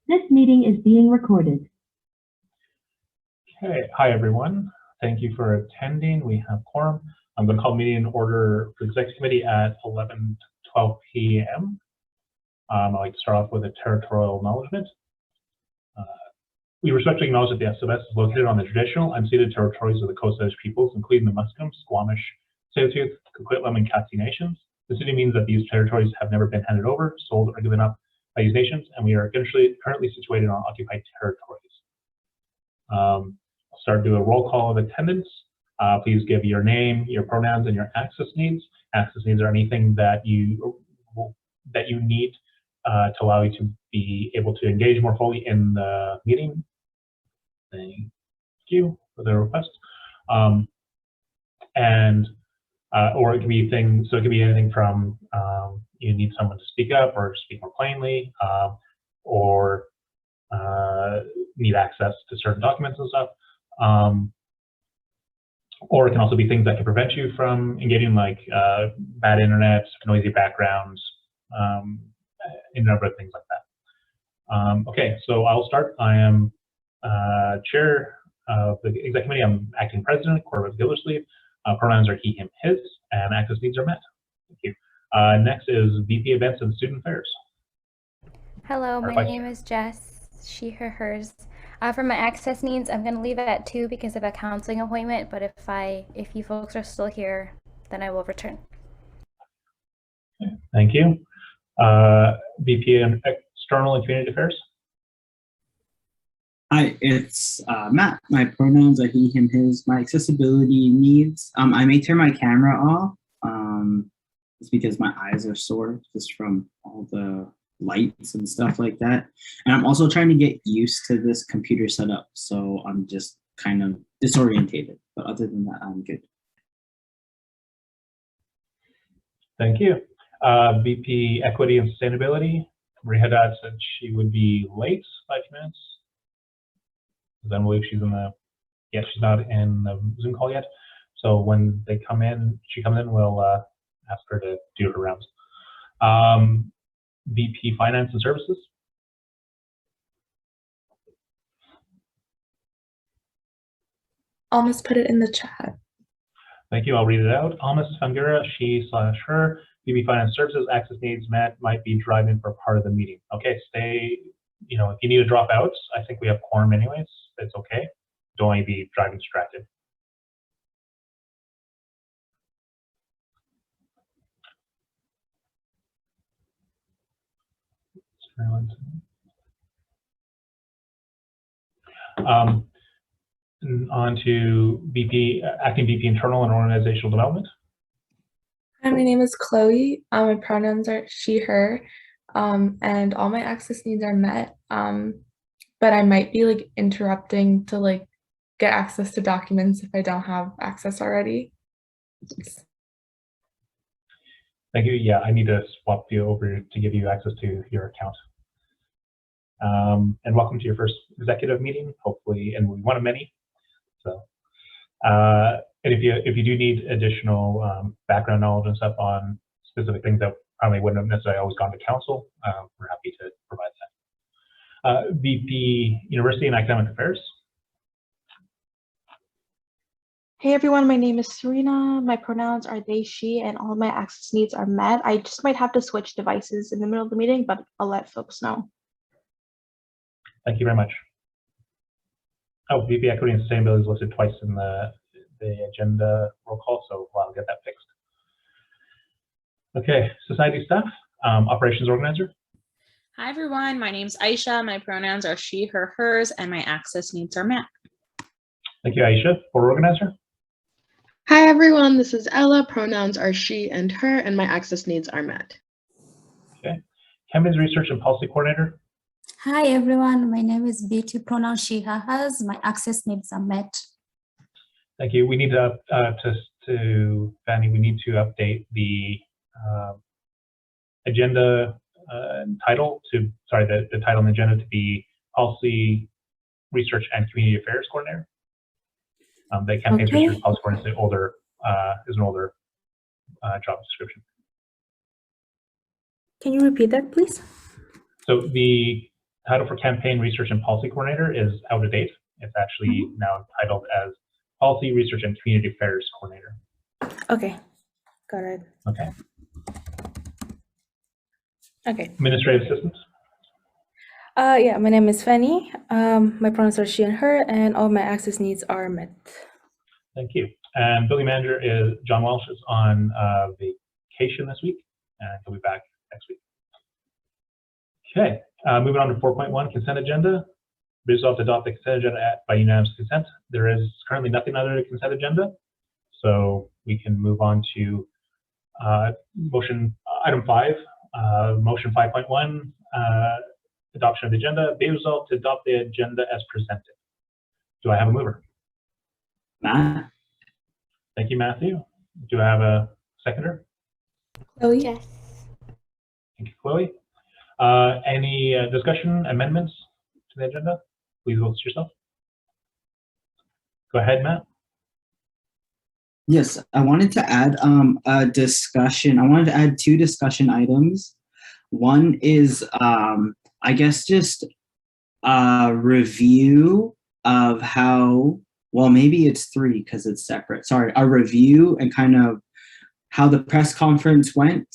This meeting is being recorded. Okay, hi everyone. Thank you for attending. We have quorum. I'm going to call the meeting in order for the Executive Committee at 11:12 p.m. I'd like to start off with a territorial acknowledgement. We respectfully acknowledge that the SFSS is located on the traditional unceded territories of the Coast Salish peoples, including the Musqueam, Squamish, Tsleil-Waututh, Coquitlam, and Katzie nations. The city means that these territories have never been handed over, sold, or given up by these nations, and we are currently situated on occupied territories. I'll start to do a roll call of attendance. Please give your name, your pronouns, and your access needs. Access needs are anything that you need to allow you to be able to engage more fully in the meeting. Thank you for the request. Or it can be things. So it can be anything from you need someone to speak up or speak more plainly, or need access to certain documents and stuff. Or it can also be things that can prevent you from engaging, like bad internet, noisy backgrounds, a number of things like that. Okay, so I'll start. I am chair of the executive committee. I'm acting president, Corbett Gildersleeve. Pronouns are he, him, his, and access needs are met. Thank you. Next is VP Events and Student Affairs. Hello, my name is Jess, she, her, hers. For my access needs, I'm going to leave it at 2 because of a counseling appointment, but if you folks are still here, then I will return. Okay, thank you. VP and External and Community Affairs. Hi, it's Matt. My pronouns are he, him, his. My accessibility needs, I may turn my camera off. It's because my eyes are sore just from all the lights and stuff like that. And I'm also trying to get used to this computer setup, so I'm just kind of disorientated. But other than that, I'm good. Thank you. VP Equity and Sustainability. Maria Haddad said she would be late 5 minutes. I don't believe she's in the, she's not in the Zoom call yet. So when they come in, she comes in, we'll ask her to do her rounds. VP Finance and Services. Almost put it in the chat. Thank you. I'll read it out. Almas Fangura, she/her. VP Finance Services, access needs met, might be driving for part of the meeting. Okay, stay. You know, if you need to drop out, I think we have quorum anyways. It's okay. Don't want to be driving distracted. On to Acting VP Internal and Organizational Development. Hi, my name is Chloe. My pronouns are she, her, and all my access needs are met. But I might be like interrupting to like get access to documents if I don't have access already. Thanks. Thank you. Yeah, I need to swap you over to give you access to your account. And welcome to your first executive meeting, hopefully, and one of many. So, and if you do need additional background knowledge and stuff on specific things that probably wouldn't have necessarily always gone to council, we're happy to provide that. VP University and Academic Affairs. Hey everyone, my name is Serena. My pronouns are they, she, and all of my access needs are met. I just might have to switch devices in the middle of the meeting, but I'll let folks know. Thank you very much. Oh, VP Equity and Sustainability is listed twice in the agenda roll call, so I'll get that fixed. Okay, society staff, operations organizer. Hi everyone, my name's Aisha. My pronouns are she, her, hers, and my access needs are met. Thank you, Aisha. Board organizer. Hi everyone, this is Ella. Pronouns are she and her, and my access needs are met. Okay. Campaigns Research and Policy Coordinator. Hi everyone, my name is Beauty. Pronouns she, her, hers. My access needs are met. Thank you. We need to Fanny, we need to update the agenda title to, sorry, the title and agenda to be Policy Research and Community Affairs Coordinator. The Campaigns Research and Policy Coordinator is an older job description. Can you repeat that, please? So the title for campaign research and policy coordinator is out of date. It's actually now titled as policy research and community affairs coordinator. Okay, got it. Okay. Okay. Administrative assistants. Yeah, my name is Fanny. My pronouns are she and her, and all my access needs are met. Thank you. And building manager is John Walsh is on vacation this week, and he'll be back next week. Okay, moving on to 4.1 consent agenda. Resolved to adopt the consent agenda by unanimous consent. There is currently nothing under the consent agenda, so we can move on to motion item 5, motion 5.1, adoption of the agenda. Be resolved to adopt the agenda as presented. Do I have a mover? Matt? Thank you, Matthew. Do I have a seconder? Chloe? Yes. Thank you, Chloe. Any discussion, amendments to the agenda? Please list yourself. Go ahead, Matt. Yes, I wanted to add a discussion. I wanted to add 2 discussion items. One is, I guess, just a review of how, well, maybe it's 3 because it's separate. Sorry, a review and kind of how the press conference went,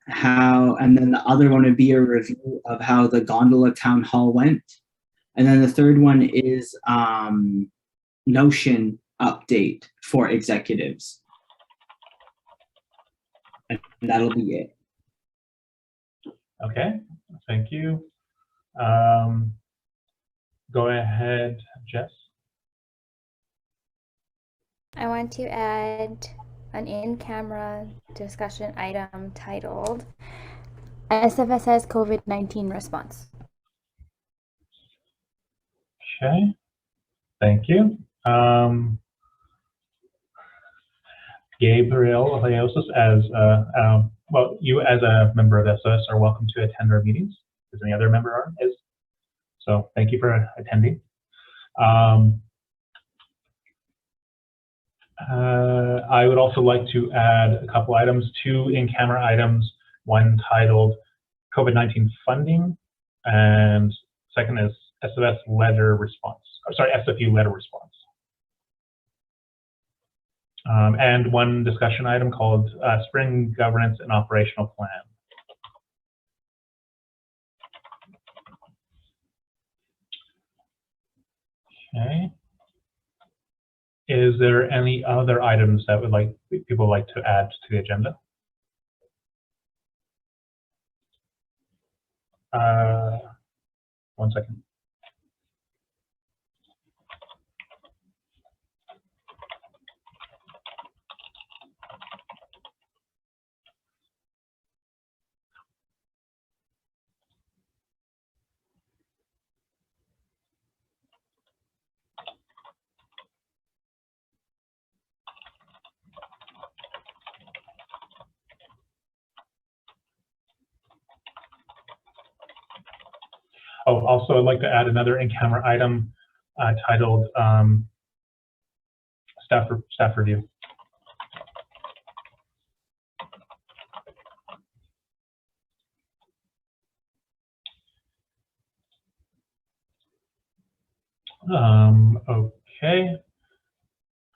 and then the other one would be a review of how the Gondola town hall went. And then the third one is Notion update for executives. And that'll be it. Okay, thank you. Go ahead, Jess. I want to add an in-camera discussion item titled SFSS COVID-19 response. Okay, thank you. Gabriel Leosis, as well, you as a member of SFSS are welcome to attend our meetings, as any other member is. So thank you for attending. I would also like to add a couple items, 2 in-camera items, one titled COVID-19 funding, and second is SFS letter response, SFU letter response. And one discussion item called Spring Governance and Operational Plan. Okay. Is there any other items that people like to add to the agenda? One second. Oh, also, I'd like to add another in-camera item titled staff review. Okay.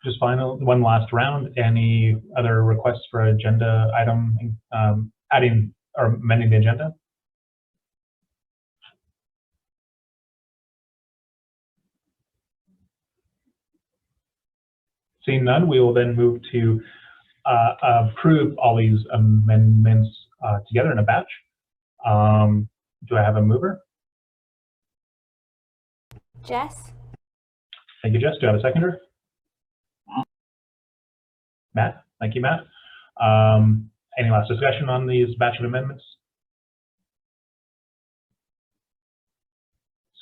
Just one last round. Any other requests for agenda item adding or amending the agenda? Seeing none, we will then move to approve all these amendments together in a batch. Do I have a mover? Jess? Thank you, Jess. Do I have a seconder? Matt? Thank you, Matt. Any last discussion on these batch of amendments?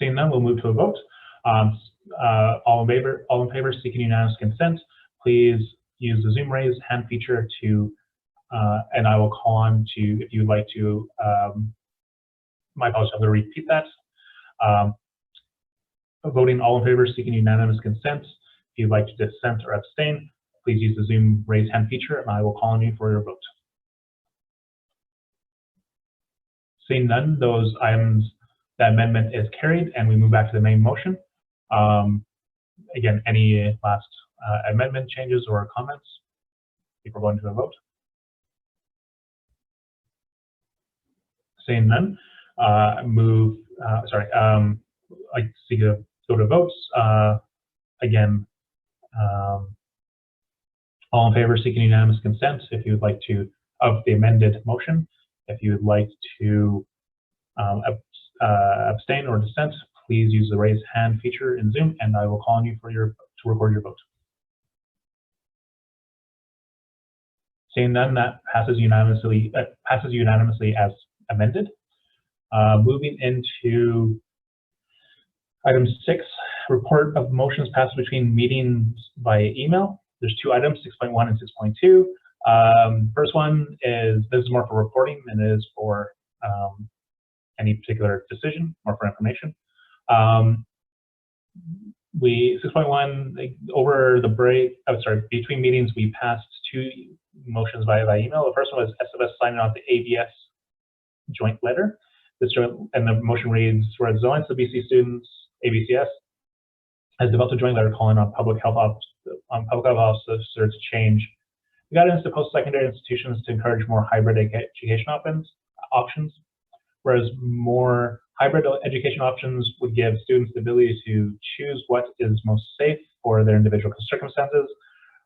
Seeing none, we'll move to a vote. All in favor seeking unanimous consent, please use the Zoom raise hand feature to, and I will call on to, if you'd like to, my apologies, I'm going to repeat that. Voting all in favor seeking unanimous consent. If you'd like to dissent or abstain, please use the Zoom raise hand feature and I will call on you for your vote. Seeing none, those items That amendment is carried, and we move back to the main motion. Again, any last amendment changes or comments before going to a vote? Seeing none, I see to go to votes. Again, all in favor seeking unanimous consent if you would like to, of the amended motion. If you would like to abstain or dissent, please use the raise hand feature in Zoom, and I will call on you for to record your vote. Seeing none, that passes unanimously as amended. Moving into item 6, report of motions passed between meetings via email. There's 2 items, 6.1 and 6.2. First one is, this is more for reporting than it is for any particular decision, more for information. 6.1, over the break, between meetings, we passed 2 motions via email. The first one was SFS signing off the ABS joint letter. And the motion reads, whereas the Alliance of BC Students, ABCS, has developed a joint letter calling on public health officers to change the guidance to post-secondary institutions to encourage more hybrid education options, whereas more hybrid education options would give students the ability to choose what is most safe for their individual circumstances,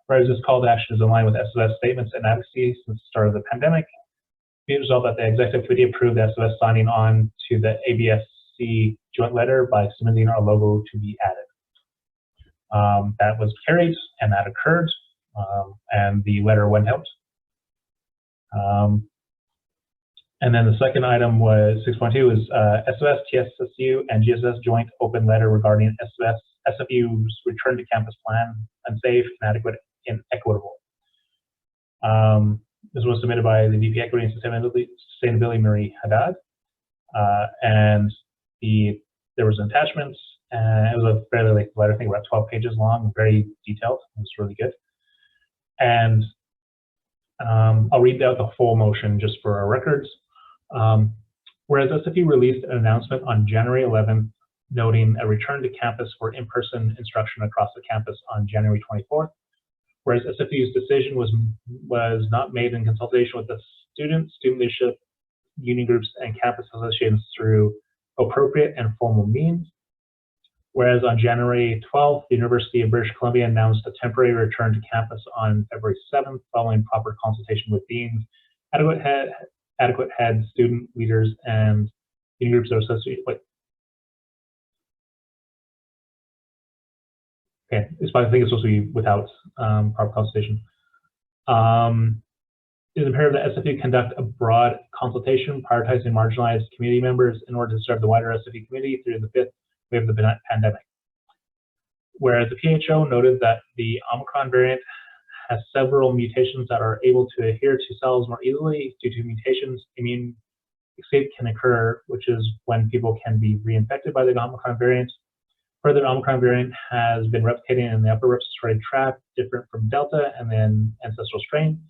whereas this call to action is in line with SFS statements and advocacy since the start of the pandemic. Be it resolved that the Executive Committee approved SFS signing on to the ABSC joint letter by submitting our logo to be added. That was carried, and that occurred, and the letter went out. And then the second item was 6.2 is SFS, TSSU, and GSS joint open letter regarding SFU's return to campus plan, unsafe, inadequate, and equitable. This was submitted by the VP Equity and Sustainability, Marie Haddad, and there was attachments, and it was a fairly lengthy letter, I think about 12 pages long, very detailed. It was really good. And I'll read out the full motion just for our records. Whereas SFU released an announcement on January 11th, noting a return to campus for in-person instruction across the campus on January 24th, whereas SFU's decision was not made in consultation with the student leadership, union groups, and campus associations through appropriate and formal means. Whereas on January 12th, the University of British Columbia announced a temporary return to campus on February 7th, following proper consultation with deans, adequate heads, student leaders, and union groups that are associated with. Okay, I think it's supposed to be without proper consultation. It is imperative that SFU conduct a broad consultation, prioritizing marginalized community members in order to serve the wider SFU community through the 5th wave of the pandemic. Whereas the PHO noted that the Omicron variant has several mutations that are able to adhere to cells more easily. Due to mutations, immune escape can occur, which is when people can be reinfected by the Omicron variant. Further, Omicron variant has been replicating in the upper respiratory tract, different from Delta and then ancestral strain,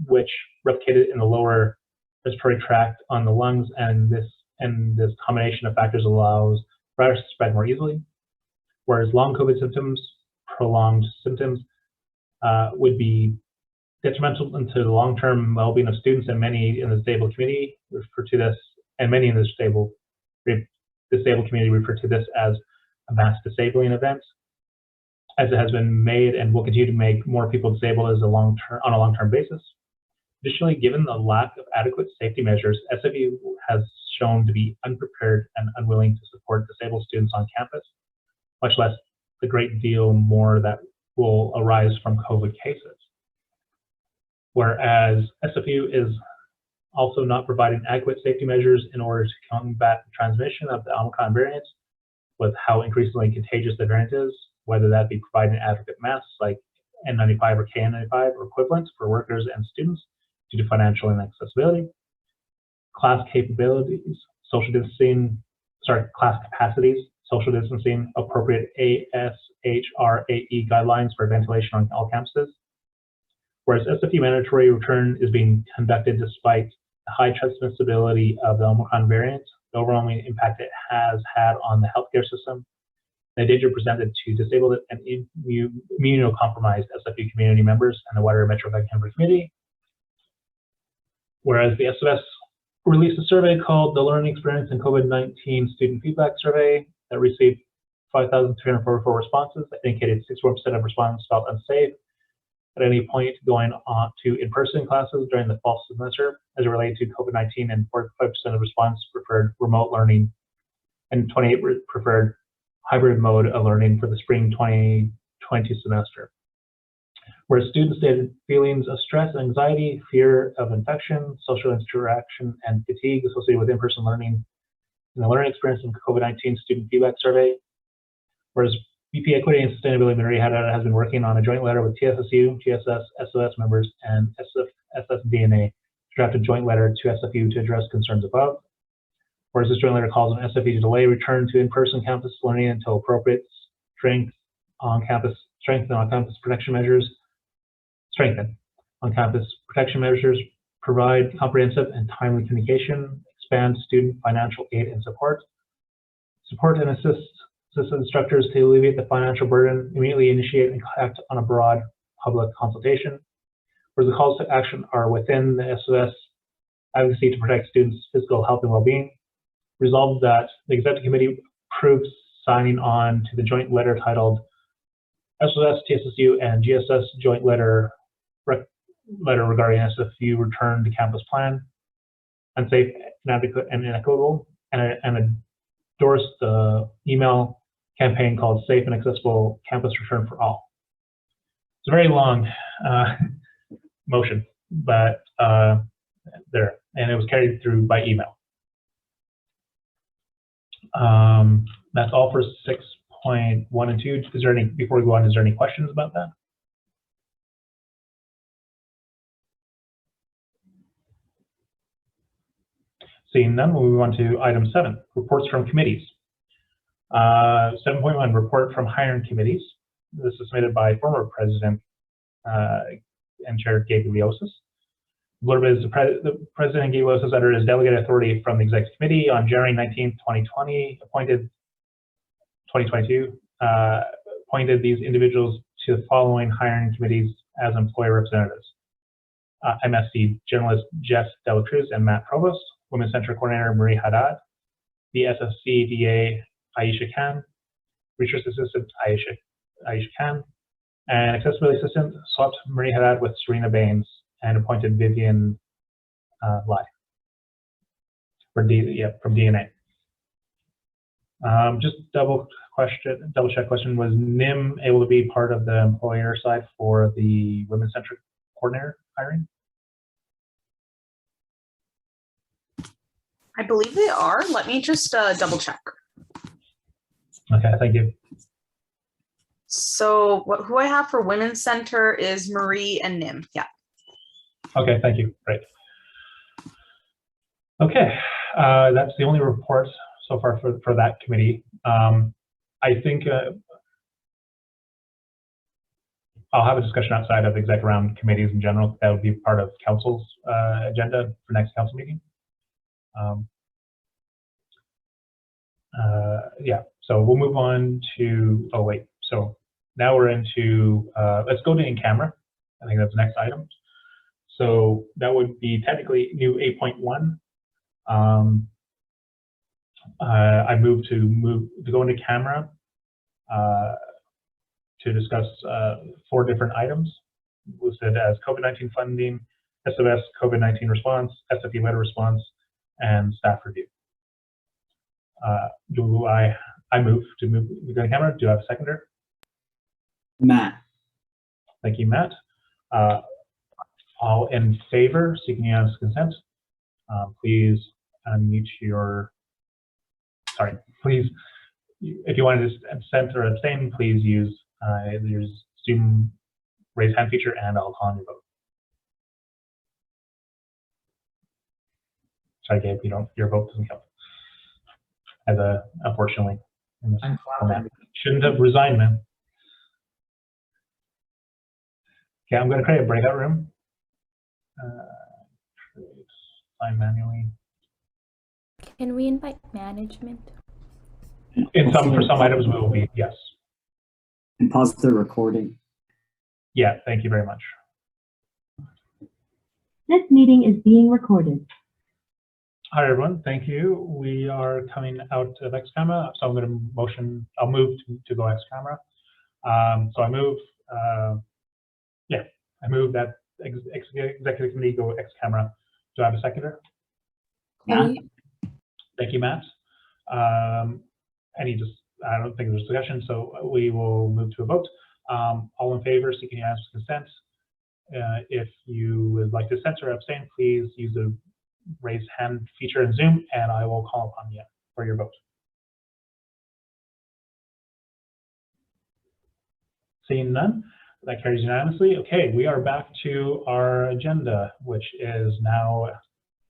which replicated in the lower respiratory tract on the lungs, and this combination of factors allows virus to spread more easily. Whereas long COVID symptoms, prolonged symptoms, would be detrimental to the long-term well-being of students, and many in the disabled community refer to this, and many in the disabled community refer to this as a mass disabling event, as it has been made and will continue to make more people disabled on a long-term basis. Additionally, given the lack of adequate safety measures, SFU has shown to be unprepared and unwilling to support disabled students on campus, much less the great deal more that will arise from COVID cases. Whereas SFU is also not providing adequate safety measures in order to combat the transmission of the Omicron variant, with how increasingly contagious the variant is, whether that be providing adequate masks like N95 or KN95 or equivalents for workers and students due to financial inaccessibility, class capabilities, class capacities, social distancing, appropriate ASHRAE guidelines for ventilation on all campuses. Whereas SFU mandatory return is being conducted despite the high transmissibility of the Omicron variant, the overwhelming impact it has had on the healthcare system, the danger presented to disabled and immunocompromised SFU community members and the wider Metro Vancouver community. Whereas the SFS released a survey called the Learning Experience in COVID-19 Student Feedback Survey that received 5,344 responses that indicated 64% of respondents felt unsafe at any point going on to in-person classes during the fall semester as it related to COVID-19, and 45% of respondents preferred remote learning, and 28% preferred hybrid mode of learning for the spring 2020 semester. Where students stated feelings of stress, anxiety, fear of infection, social interaction, and fatigue associated with in-person learning in the Learning Experience in COVID-19 Student Feedback Survey. Whereas VP Equity and Sustainability Marie Haddad has been working on a joint letter with TSSU, GSS, SOS members, and SFSS DNA to draft a joint letter to SFU to address concerns above. Whereas this joint letter calls on SFU to delay return to in-person campus learning until appropriate strengthen on-campus protection measures, provide comprehensive and timely communication, expand student financial aid and support and assist instructors to alleviate the financial burden, immediately initiate and act on a broad public consultation. Whereas the calls to action are within the SOS advocacy to protect students' physical health and well-being. Resolved that the Executive Committee approves signing on to the joint letter titled SOS, TSSU, and GSS joint letter regarding SFU return to campus plan, unsafe, inadequate, and inequitable, and endorse the email campaign called Safe and Accessible Campus Return for All. It's a very long motion, but there, and it was carried through by email. That's all for 6.1 and 2. Is there any, before we go on, is there any questions about that? Seeing none, we'll move on to item 7, reports from committees. 7.1, report from hiring committees. This is submitted by former President and Chair Gabe Leosis. Blurb is the President Gabe Leosis, under his delegated authority from the Executive Committee on January 19, 2022, appointed these individuals to the following hiring committees as employer representatives. MSc Journalist Jess Delacruz and Matt Provost, Women's Center Coordinator Marie Haddad, the SFC DA Aisha Khan, Research Assistant Aisha Khan, and Accessibility Assistant swapped Marie Haddad with Serena Baines and appointed Vivian Lai from DNA. Just double check question, was NIM able to be part of the employer side for the Women's Centric Coordinator hiring? I believe they are. Let me just double check. Okay, thank you. So who I have for Women's Center is Marie and Nim. Yeah. Okay, thank you. Great. Okay, that's the only report so far for that committee. I think I'll have a discussion outside of exec around committees in general. That would be part of council's agenda for next council meeting. Yeah, so we'll move on to, oh wait, so now we're into, let's go to in camera. I think that's the next item. So that would be technically new 8.1. I moved to go into camera to discuss 4 different items listed as COVID-19 funding, SFS COVID-19 response, SFE letter response, and staff review. I move to go to camera. Do I have a seconder? Matt. Thank you, Matt. All in favor, seeking unanimous consent. Please unmute your, sorry, please, if you want to dissent or abstain, please use your Zoom raise hand feature and I'll call on your vote. Sorry, Gabe, your vote doesn't count. Unfortunately, in this format. Shouldn't have resigned, man. Okay, I'm going to create a breakout room. Sign manually. Can we invite management? For some items, we will be, yes. And pause the recording. Yeah, thank you very much. This meeting is being recorded. Hi, everyone. Thank you. We are coming out of X camera, so I'm going to I'll move to go X camera. So I move, I move that executive committee go X camera. Do I have a seconder? Chloe. Thank you, Matt. I don't think there's discussion, so we will move to a vote. All in favor, seeking unanimous consent. If you would like to dissent or abstain, please use the raise hand feature in Zoom, and I will call upon you for your vote. Seeing none, that carries unanimously. Okay, we are back to our agenda, which is now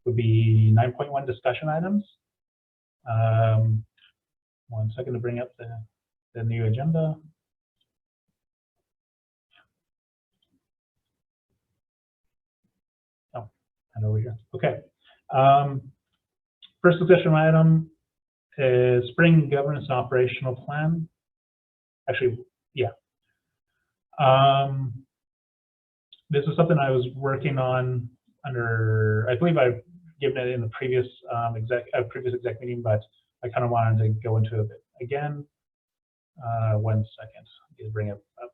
would be 9.1 discussion items. 1 second to bring up the new agenda. Oh, and over here. Okay. First discussion item is Spring Governance and Operational Plan. Actually, yeah. This is something I was working on under, I believe I've given it in the previous exec meeting, but I kind of wanted to go into it again. 1 second, just bring it up.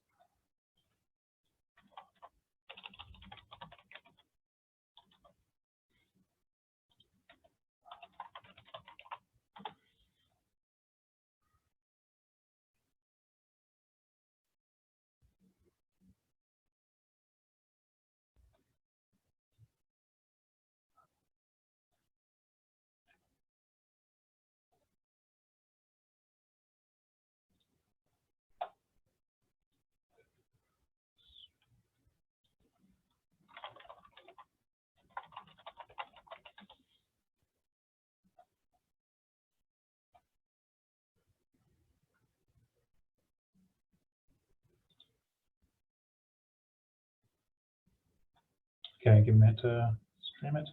Okay, give me a minute to stream it.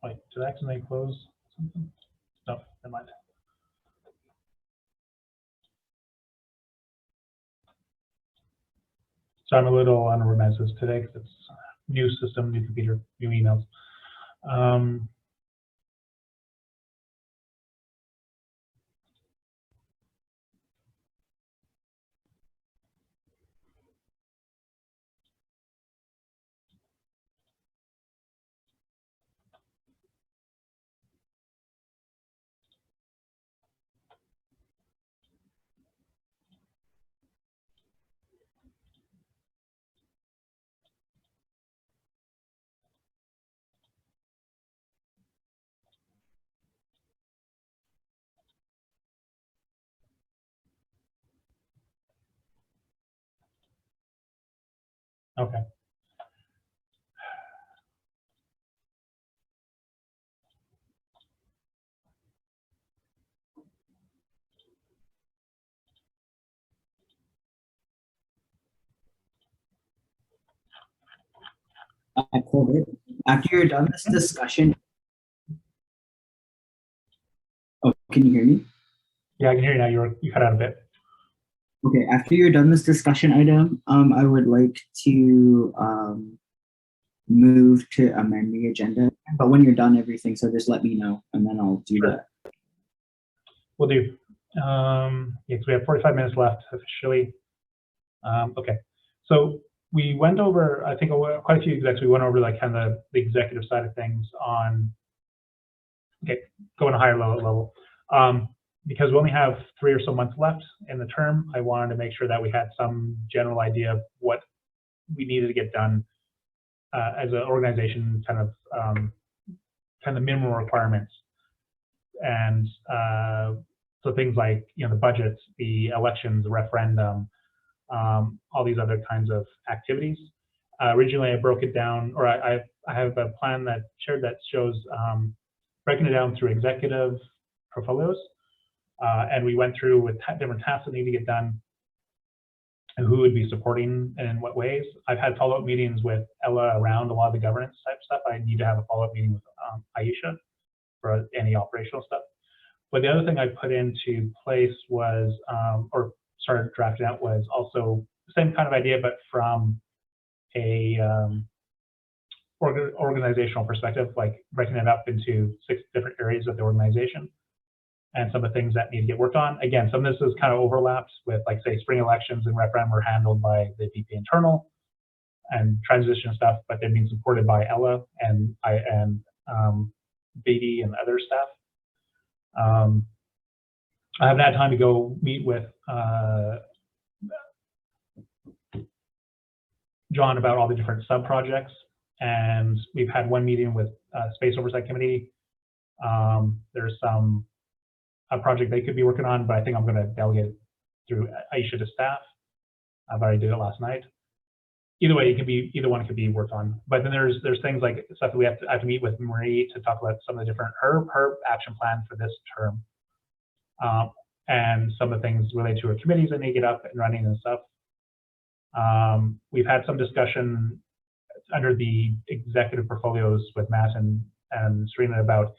Wait, did I accidentally close something? No, never mind. So I'm a little unromantic today because it's new system, new computer, new emails. Okay. I pulled it. After you're done this discussion. Oh, can you hear me? Yeah, I can hear you now. You cut out a bit. Okay, after you're done this discussion item, I would like to move to amend the agenda. But when you're done everything, so just let me know, and then I'll do that. We'll do. Yes, we have 45 minutes left officially. Okay, so we went over, I think quite a few execs, we went over like kind of the executive side of things on, okay, going a higher level. Because we only have 3 or so months left in the term, I wanted to make sure that we had some general idea of what we needed to get done as an organization, kind of minimum requirements. And so things like, you know, the budgets, the elections, the referendum, all these other kinds of activities. Originally, I broke it down, or I have a plan that shows breaking it down through executive portfolios. And we went through with different tasks that need to get done. and who would be supporting and in what ways. I've had follow-up meetings with Ella around a lot of the governance type stuff. I need to have a follow-up meeting with Aisha for any operational stuff. But the other thing I put into place was, or started drafting out, was also the same kind of idea, but from a organizational perspective, like breaking it up into 6 different areas of the organization and some of the things that need to get worked on. Again, some of this is kind of overlaps with, like, say, spring elections and referendum are handled by the VP internal and transition stuff, but they're being supported by Ella and Beatty and other staff. I haven't had time to go meet with John about all the different sub-projects, and we've had one meeting with Space Oversight Committee. There's a project they could be working on, but I think I'm going to delegate through Aisha to staff. I've already did it last night. Either way, either one could be worked on. But then there's things like stuff that I have to meet with Marie to talk about some of the different her action plan for this term, and some of the things related to her committees that need to get up and running and stuff. We've had some discussion under the executive portfolios with Matt and Serena about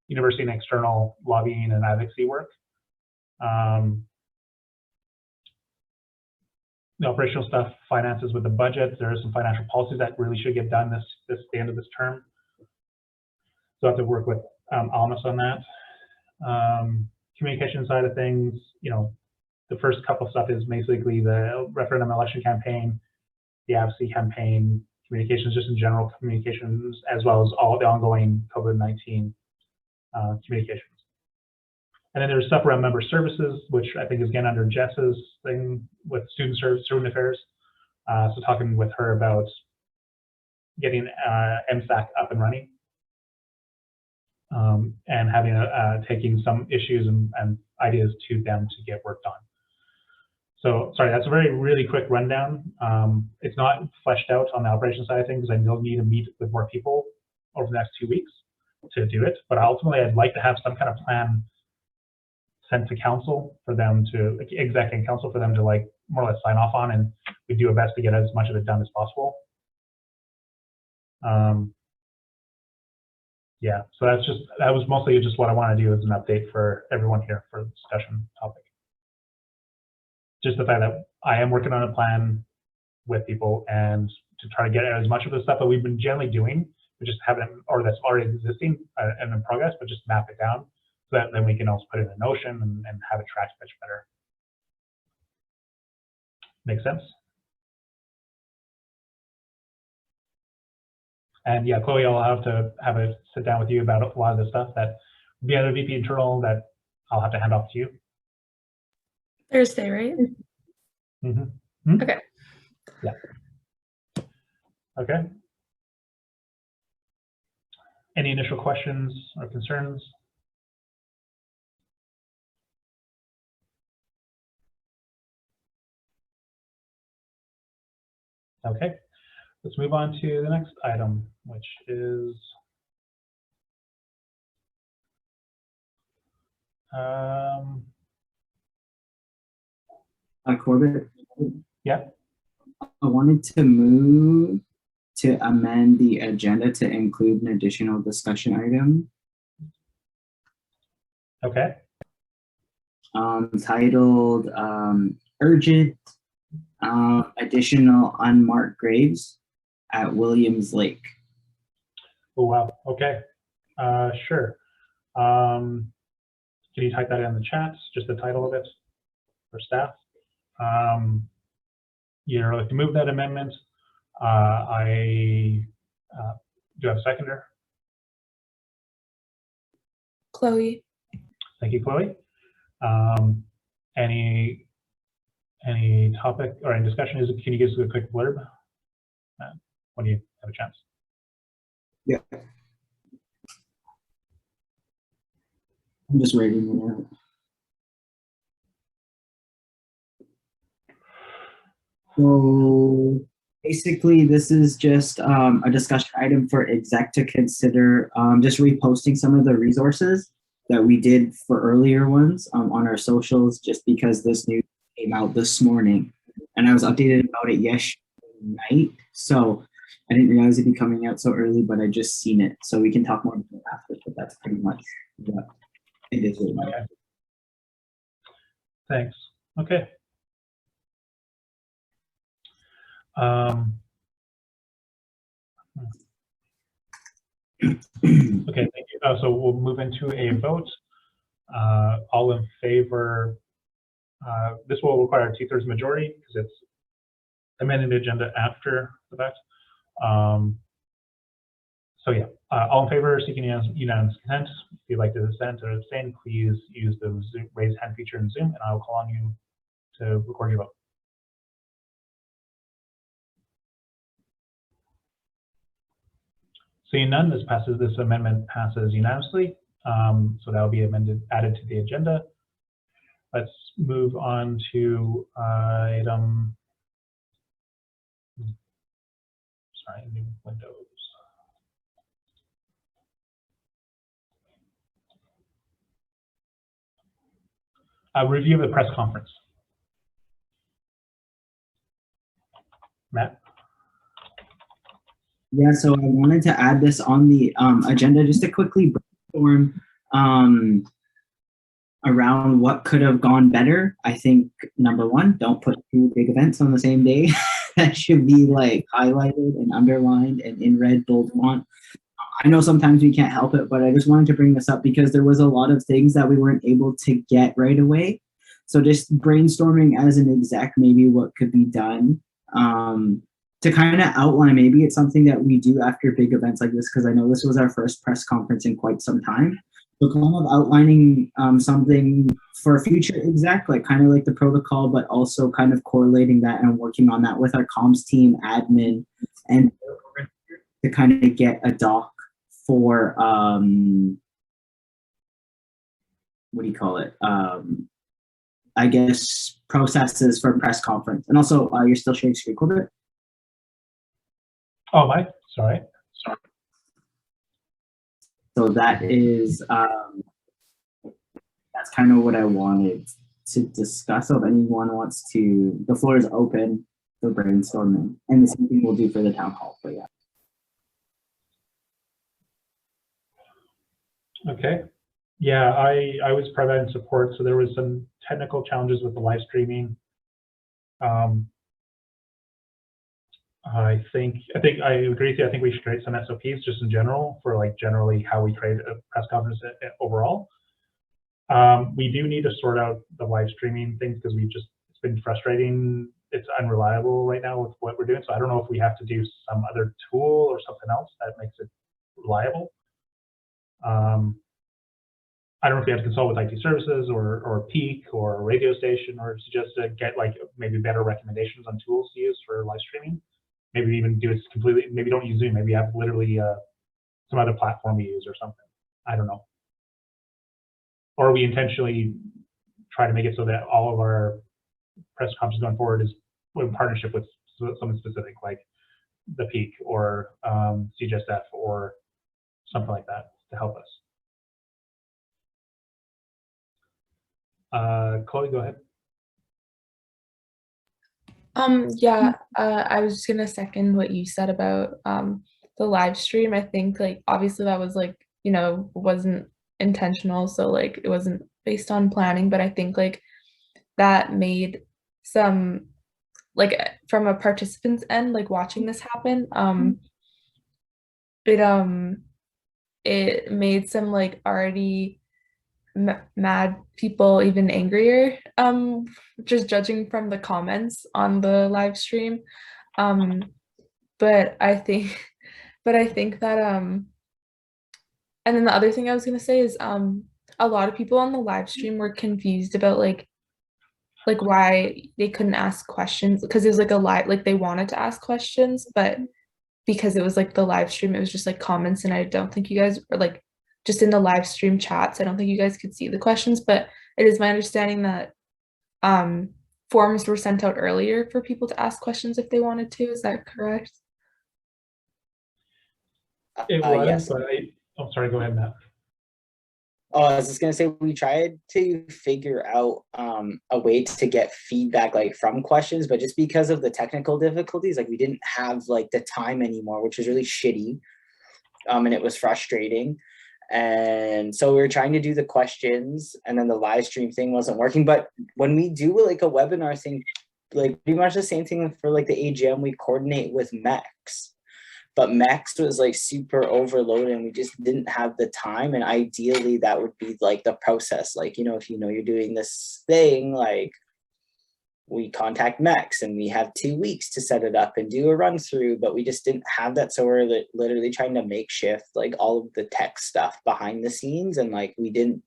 university and external lobbying and advocacy work. The operational stuff, finances with the budget. There are some financial policies that really should get done the end of this term. So I have to work with Almas on that. Communication side of things, the first couple stuff is basically the referendum election campaign, the advocacy campaign, communications, just in general communications, as well as all the ongoing COVID-19 communications. And then there's stuff around member services, which I think is again under Jess's thing with student affairs. So talking with her about getting MSAC up and running, and having taking some issues and ideas to them to get worked on. So sorry, that's a really quick rundown. It's not fleshed out on the operations side of things. I will need to meet with more people over the next 2 weeks to do it. But ultimately, I'd like to have some kind of plan sent to council for them to, like, exec and council for them to, like, more or less sign off on, and we do our best to get as much of it done as possible. Yeah, so that was mostly just what I want to do as an update for everyone here for the discussion topic. Just the fact that I am working on a plan with people and to try to get as much of the stuff that we've been generally doing, we just haven't, or that's already existing and in progress, but just map it down so that then we can also put it in a Notion and have it tracked much better. Make sense? And yeah, Chloe, I'll have to have a sit down with you about a lot of the stuff that will be under VP internal that I'll have to hand off to you. Thursday, right? Mm-hmm. Mm-hmm. Okay. Yeah. Okay. Any initial questions or concerns? Okay, let's move on to the next item, which is Corbett? Yeah. I wanted to move to amend the agenda to include an additional discussion item. Okay. Titled Urgent Additional Unmarked Graves at Williams Lake. Oh, wow. Okay. Sure. Can you type that in the chat, just the title of it for staff? You're like to move that amendment. I do you have a seconder? Chloe. Thank you, Chloe. Any topic or any discussion? Can you give us a quick blurb when you have a chance? Yeah. I'm just reading it out. So basically, this is just a discussion item for exec to consider just reposting some of the resources that we did for earlier ones on our socials, just because this news came out this morning and I was updated about it yesterday night. So I didn't realize it'd be coming out so early, but I just seen it. So we can talk more about it after, but that's pretty much what it is right now. Okay. Thanks. Okay. Okay, thank you. So we'll move into a vote. All in favor, this will require a 2/3 majority because it's amending the agenda after the fact. So yeah, all in favor seeking unanimous consent. If you'd like to dissent or abstain, please use the Zoom, raise hand feature in Zoom, and I will call on you to record your vote. Seeing none, this amendment passes unanimously. So that will be added to the agenda. Let's move on to item. Sorry, new Windows. A review of the press conference. Matt? Yeah, so I wanted to add this on the agenda just to quickly brainstorm around what could have gone better. I think number one, don't put 2 big events on the same day. That should be like highlighted and underlined and in red bold font. I know sometimes we can't help it, but I just wanted to bring this up because there was a lot of things that we weren't able to get right away. So just brainstorming as an exec, maybe what could be done to kind of outline, maybe it's something that we do after big events like this, because I know this was our first press conference in quite some time. So kind of outlining something for a future exec, like kind of like the protocol, but also kind of correlating that and working on that with our comms team, admin, and to kind of get a doc for, what do you call it? I guess processes for press conference. And also, you're still sharing screen a bit? Oh, Mike, sorry. So that is, that's kind of what I wanted to discuss. So if anyone wants to, the floor is open for brainstorming, and the same thing we'll do for the town hall, but yeah. Okay. Yeah, I was providing support, so there was some technical challenges with the live streaming. I think I agree with you. I think we should create some SOPs just in general for like generally how we create a press conference overall. We do need to sort out the live streaming things because it's been frustrating. It's unreliable right now with what we're doing. So I don't know if we have to do some other tool or something else that makes it reliable. I don't know if we have to consult with IT services or Peak or a radio station, or just to get like maybe better recommendations on tools to use for live streaming. Maybe even do it completely, maybe don't use Zoom, maybe have literally some other platform you use or something. I don't know. Or we intentionally try to make it so that all of our press conferences going forward is in partnership with something specific, like the Peak or CJSF or something like that to help us. Chloe, go ahead. Yeah, I was just gonna second what you said about the live stream. I think like obviously that was like, you know, wasn't intentional, so like it wasn't based on planning, but I think like that made some, like from a participant's end, like watching this happen, it made some like already mad people even angrier, just judging from the comments on the live stream. But I think that and then the other thing I was gonna say is a lot of people on the live stream were confused about like why they couldn't ask questions, because it was like a live, like they wanted to ask questions, but because it was like the live stream, it was just like comments, and I don't think you guys are like just in the live stream chats. I don't think you guys could see the questions, but it is my understanding that forms were sent out earlier for people to ask questions if they wanted to. Is that correct? It was, Yes. but oh, sorry, go ahead, Matt. Oh, I was just gonna say we tried to figure out a way to get feedback like from questions, but just because of the technical difficulties, like we didn't have like the time anymore, which was really shitty. And it was frustrating. And so we were trying to do the questions, and then the live stream thing wasn't working. But when we do like a webinar thing, like pretty much the same thing for like the AGM, we coordinate with MEX. But MEX was like super overloaded and we just didn't have the time. And ideally that would be like the process. Like, you know, if you know you're doing this thing, like we contact MEX and we have 2 weeks to set it up and do a run through, but we just didn't have that. So we're literally trying to makeshift like all of the tech stuff behind the scenes. And like we didn't,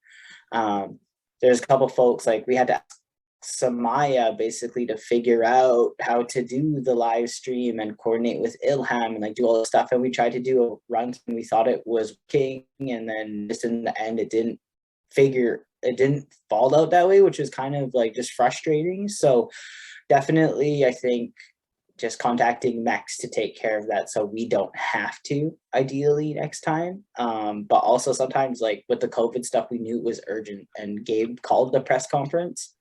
there's a couple folks, like we had to ask Samaya basically to figure out how to do the live stream and coordinate with Ilham and like do all the stuff. And we tried to do a run and we thought it was working, and then just in the end it didn't fall out that way, which is kind of like just frustrating. So definitely I think just contacting MEX to take care of that so we don't have to, ideally next time. But also sometimes like with the COVID stuff, we knew it was urgent and Gabe called the press conference.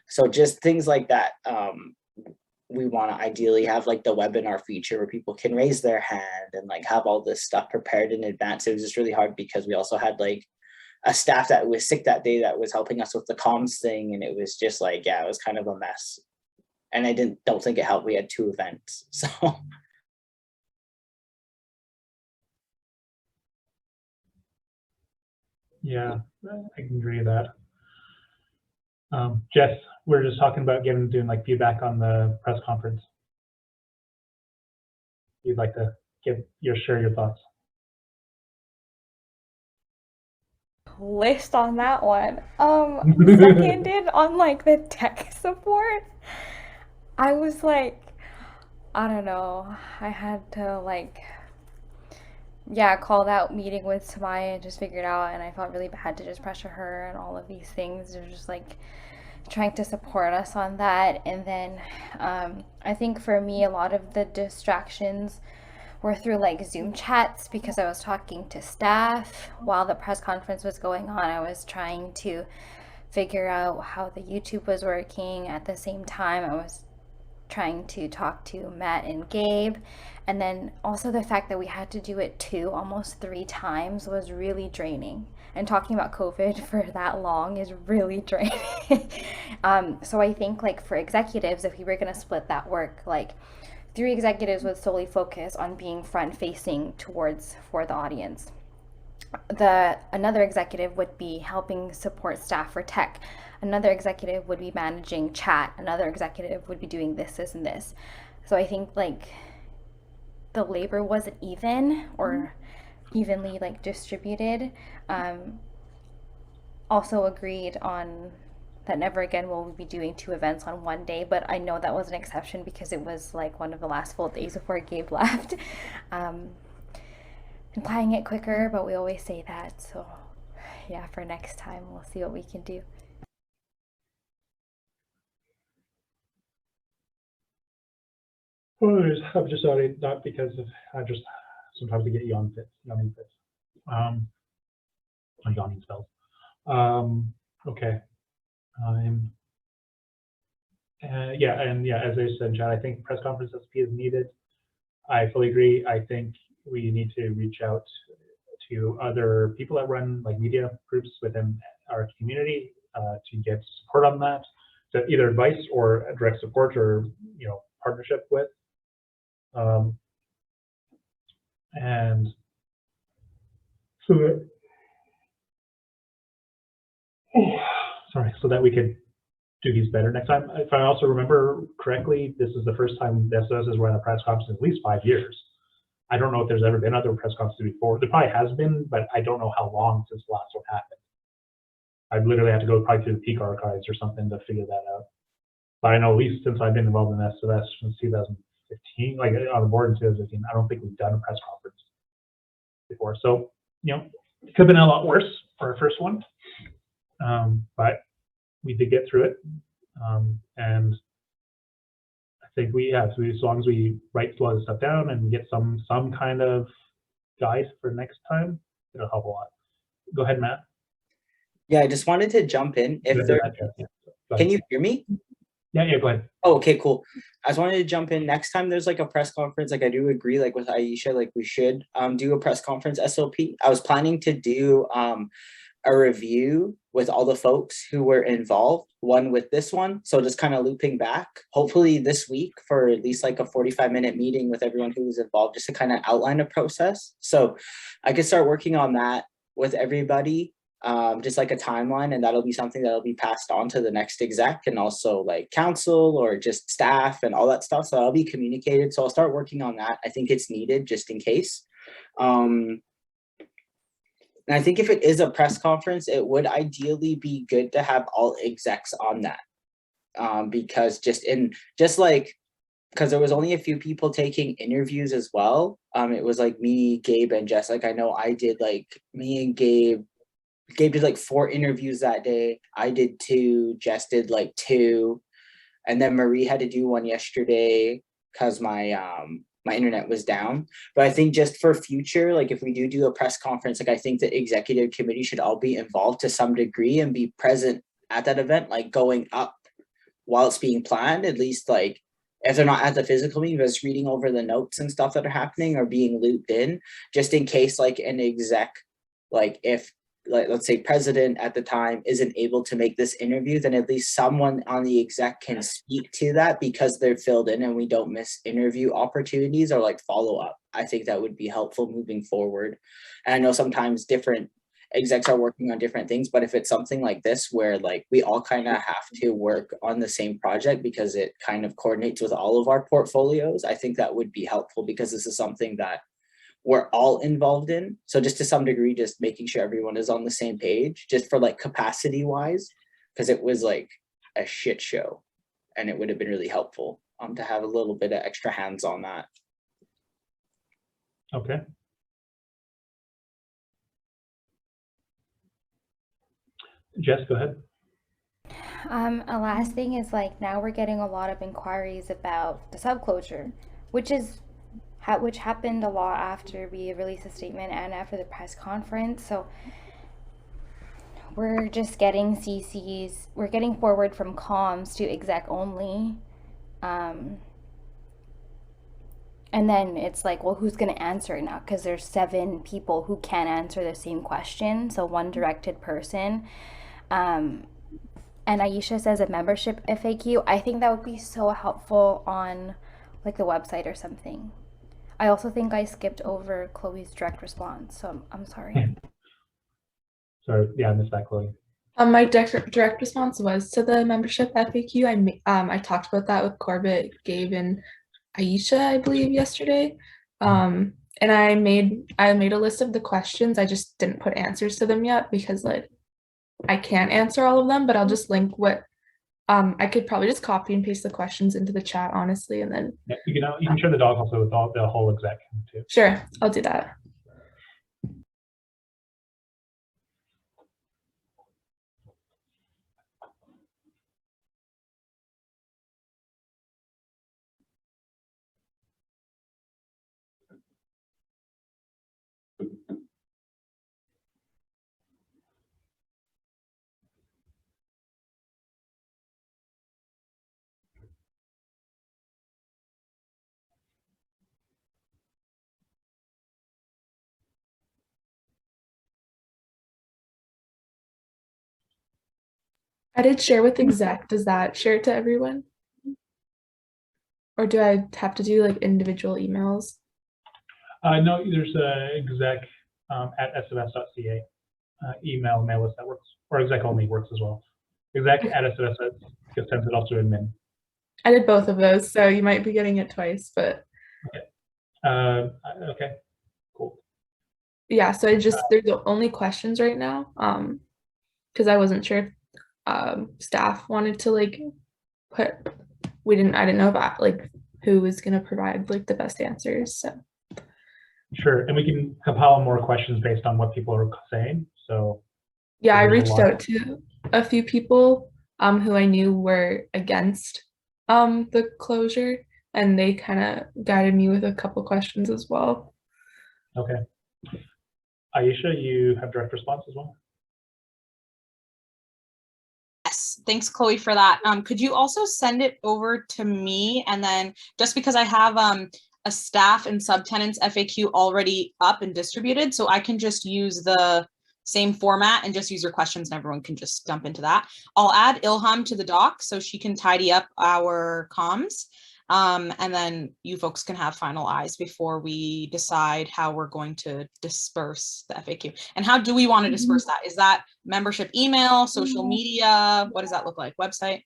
So just things like that. We want to ideally have like the webinar feature where people can raise their hand and like have all this stuff prepared in advance. It was just really hard because we also had like a staff that was sick that day that was helping us with the comms thing. And it was just like, yeah, it was kind of a mess. And I don't think it helped. We had 2 events, so. Yeah, I can agree with that. Jess, we're just talking about doing like feedback on the press conference. You'd like to share your thoughts. List on that one. Seconded on like the tech support. I was like, I don't know. I had to like, yeah, call that meeting with Samaya and just figure it out. And I felt really bad to just pressure her and all of these things. They're just like trying to support us on that. And then I think for me, a lot of the distractions were through like Zoom chats because I was talking to staff while the press conference was going on. I was trying to figure out how the YouTube was working. At the same time, I was trying to talk to Matt and Gabe. And then also the fact that we had to do it almost 3 times was really draining. And talking about COVID for that long is really draining. So I think like for executives, if we were going to split that work, like 3 executives would solely focus on being front facing for the audience. Another executive would be helping support staff for tech. Another executive would be managing chat. Another executive would be doing this, and this. So I think like the labor wasn't even or evenly like distributed. Also agreed on that never again will we be doing 2 events on one day, but I know that was an exception because it was like one of the last full days before Gabe left. And planning it quicker, but we always say that. So yeah, for next time, we'll see what we can do. I'm just sorry, not because of, I just sometimes I get yawning fits. Yawning spells. Okay. Yeah, and yeah, as I said, Chad, I think press conference SP is needed. I fully agree. I think we need to reach out to other people that run like media groups within our community to get support on that, to either advice or direct support or partnership with. And so that, so that we could do these better next time. If I also remember correctly, this is the first time the SFSS has run a press conference in at least 5 years. I don't know if there's ever been other press conferences before. There probably has been, but I don't know how long since the last one happened. I'd literally have to go probably through the peak archives or something to figure that out. But I know at least since I've been involved in SFSS since 2015, like on the board in 2015, I don't think we've done a press conference before. So, it could have been a lot worse for our first one, but we did get through it. And I think so as long as we write a lot of stuff down and get some kind of guide for next time, it'll help a lot. Go ahead, Matt. Yeah, I just wanted to jump in. If there, can you hear me? Yeah, go ahead. Oh, okay, cool. I just wanted to jump in. Next time there's like a press conference, like I do agree, like with Aisha, like we should do a press conference SOP. I was planning to do a review with all the folks who were involved, one with this one. So just kind of looping back, hopefully this week for at least like a 45-minute meeting with everyone who was involved, just to kind of outline a process. So I could start working on that with everybody, just like a timeline, and that'll be something that'll be passed on to the next exec and also like council or just staff and all that stuff. So I'll be communicated. So I'll start working on that. I think it's needed just in case. And I think if it is a press conference, it would ideally be good to have all execs on that. Because because there was only a few people taking interviews as well. It was like me, Gabe, and Jess. Like I know I did like me and Gabe did like 4 interviews that day. I did 2, Jess did like 2. And then Marie had to do one yesterday because my internet was down. But I think just for future, like if we do a press conference, like I think the executive committee should all be involved to some degree and be present at that event, like going up while it's being planned, at least like if they're not at the physical meeting, just reading over the notes and stuff that are happening or being looped in, just in case like an exec, like if like let's say president at the time isn't able to make this interview, then at least someone on the exec can speak to that because they're filled in and we don't miss interview opportunities or like follow up. I think that would be helpful moving forward. And I know sometimes different execs are working on different things, but if it's something like this where like we all kind of have to work on the same project because it kind of coordinates with all of our portfolios, I think that would be helpful because this is something that we're all involved in. So just to some degree, just making sure everyone is on the same page, just for like capacity wise, because it was like a shit show and it would have been really helpful to have a little bit of extra hands on that. Okay. Jess, go ahead. A last thing is like now we're getting a lot of inquiries about the subclosure, which happened a lot after we released a statement and after the press conference. So we're just getting CCs, we're getting forward from comms to exec only. And then it's like, well, who's going to answer it now? Because there's 7 people who can answer the same question. So one directed person. And Aisha says a membership FAQ. I think that would be so helpful on like the website or something. I also think I skipped over Chloe's direct response, so I'm sorry. Sorry, yeah, I missed that, Chloe. My direct response was to the membership FAQ. I talked about that with Corbett, Gabe, and Aisha, I believe, yesterday. And I made a list of the questions. I just didn't put answers to them yet because like I can't answer all of them, but I'll just link what I could probably just copy and paste the questions into the chat, honestly, and then yeah, you can share the doc also with the whole exec too. Sure, I'll do that. I did share with exec. Does that share it to everyone? Or do I have to do like individual emails? No, there's a exec at SFSS.ca email mail list that works, or exec only works as well. Exec at SFSS gets sent it also to admin. I did both of those, so you might be getting it twice, but okay. Okay, cool. Yeah, so they're the only questions right now, because I wasn't sure if staff wanted to like I didn't know about like who was gonna provide like the best answers. So sure, and we can compile more questions based on what people are saying. So yeah, I reached out to a few people who I knew were against the closure, and they kind of guided me with a couple questions as well. Okay. Aisha, you have direct response as well? Thanks, Chloe, for that. Could you also send it over to me? And then just because I have a staff and subtenants FAQ already up and distributed, so I can just use the same format and just use your questions and everyone can just dump into that. I'll add Ilham to the doc so she can tidy up our comms. And then you folks can have final eyes before we decide how we're going to disperse the FAQ. And how do we want to disperse that? Is that membership email, social media? What does that look like? Website?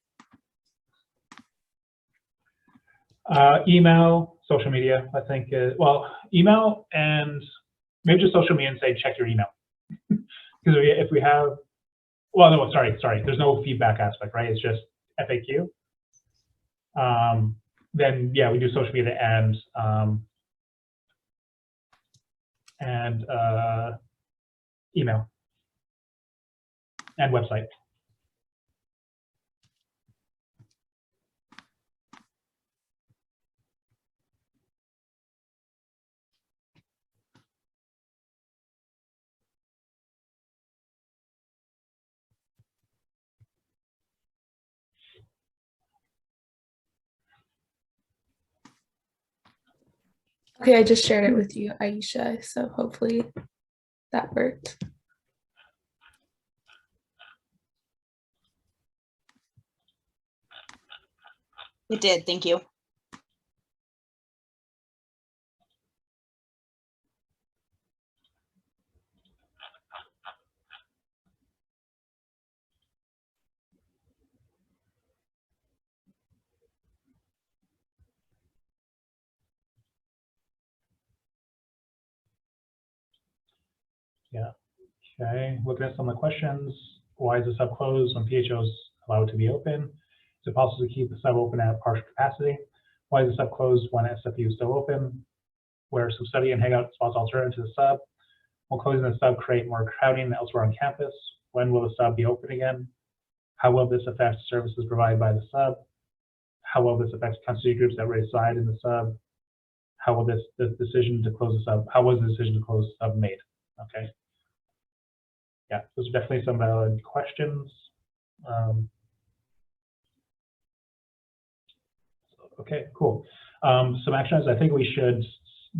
Email, social media, I think. Well, email and maybe just social media and say, check your email. Because if we have, well, no, sorry. There's no feedback aspect, right? It's just FAQ. Then yeah, we do social media and email and website. Okay, I just shared it with you, Aisha, so hopefully that worked. It did, thank you. Yeah, okay, looking at some of the questions. Why is the sub closed when PHO is allowed to be open? Is it possible to keep the sub open at partial capacity? Why is the sub closed when SFU is still open? Where some study and hangout spots alternative to the sub? Will closing the sub create more crowding elsewhere on campus? When will the sub be open again? How will this affect services provided by the sub? How will this affect custody groups that reside in the sub? How will this decision to close the sub? How was the decision to close the sub made? Okay. Yeah, those are definitely some valid questions. Okay, cool. Some action items. I think we should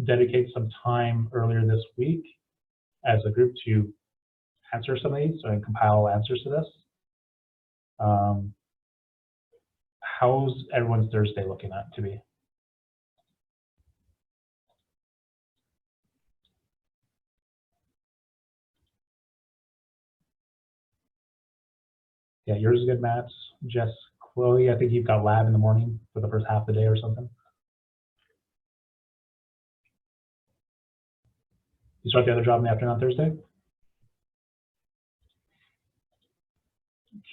dedicate some time earlier this week as a group to answer some of these and compile answers to this. How's everyone's Thursday looking at to be? Yeah, yours is good, Matt. Jess, Chloe, I think you've got lab in the morning for the first half of the day or something. You start the other job in the afternoon on Thursday?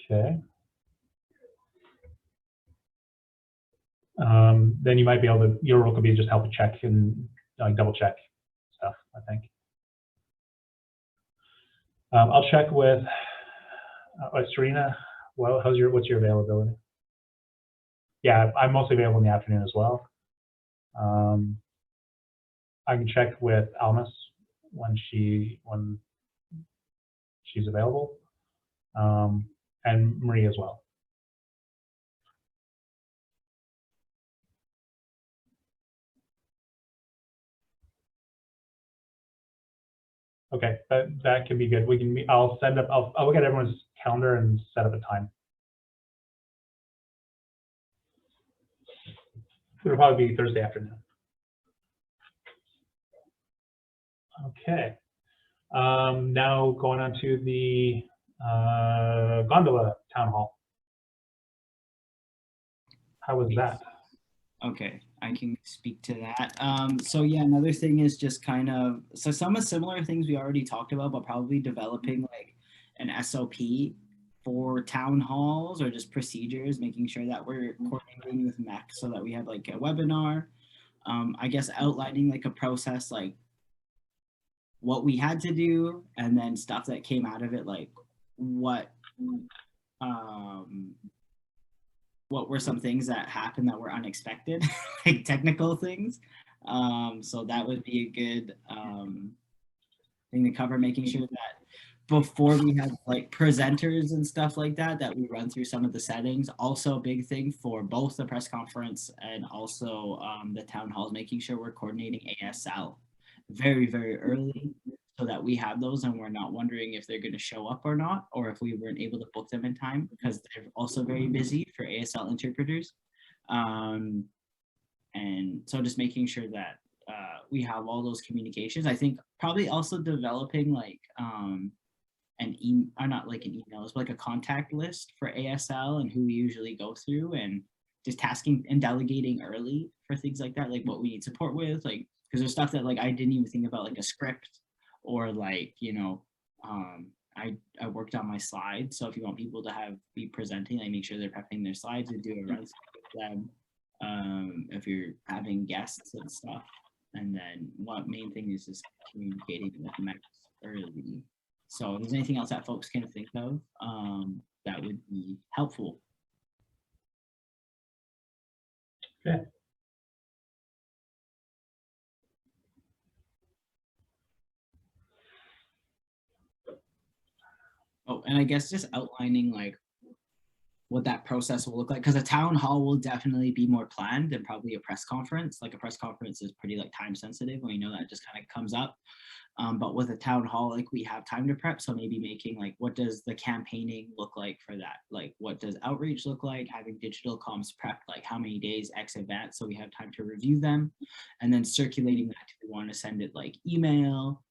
Okay. Then you might be able to, your role could be just help check and like double check stuff, I think. I'll check with Serena. Well, what's your availability? Yeah, I'm mostly available in the afternoon as well. I can check with Almas when she's available, and Marie as well. Okay, that can be good. We can. I'll look at everyone's calendar and set up a time. It'll probably be Thursday afternoon. Okay. Now going on to the Gondola town hall. How was that? Okay, I can speak to that. So yeah, another thing is just kind of, so some of similar things we already talked about, but probably developing like an SOP for town halls or just procedures, making sure that we're coordinating with MEC so that we have like a webinar. I guess outlining like a process, like what we had to do, and then stuff that came out of it, like what were some things that happened that were unexpected, like technical things. So that would be a good thing to cover, making sure that before we have like presenters and stuff like that, that we run through some of the settings. Also a big thing for both the press conference and also the town halls, making sure we're coordinating ASL very, very early so that we have those and we're not wondering if they're going to show up or not, or if we weren't able to book them in time, because they're also very busy for ASL interpreters. And so just making sure that we have all those communications. I think probably also developing like not like an email, it's like a contact list for ASL and who we usually go through, and just tasking and delegating early for things like that, like what we need support with, like because there's stuff that like I didn't even think about, like a script or like, you know, I worked on my slides. So if you want people to be presenting, I make sure they're prepping their slides and do a run through them. If you're having guests and stuff. And then what main thing is just communicating with Max early. So if there's anything else that folks can think of, that would be helpful. Okay. Oh, and I guess just outlining like what that process will look like, because a town hall will definitely be more planned than probably a press conference. Like a press conference is pretty like time sensitive, and we know that just kind of comes up. But with a town hall, like we have time to prep. So maybe making like, what does the campaigning look like for that? Like, what does outreach look like? Having digital comms prepped, like how many days X advance, so we have time to review them, and then circulating that. Do we want to send it like email?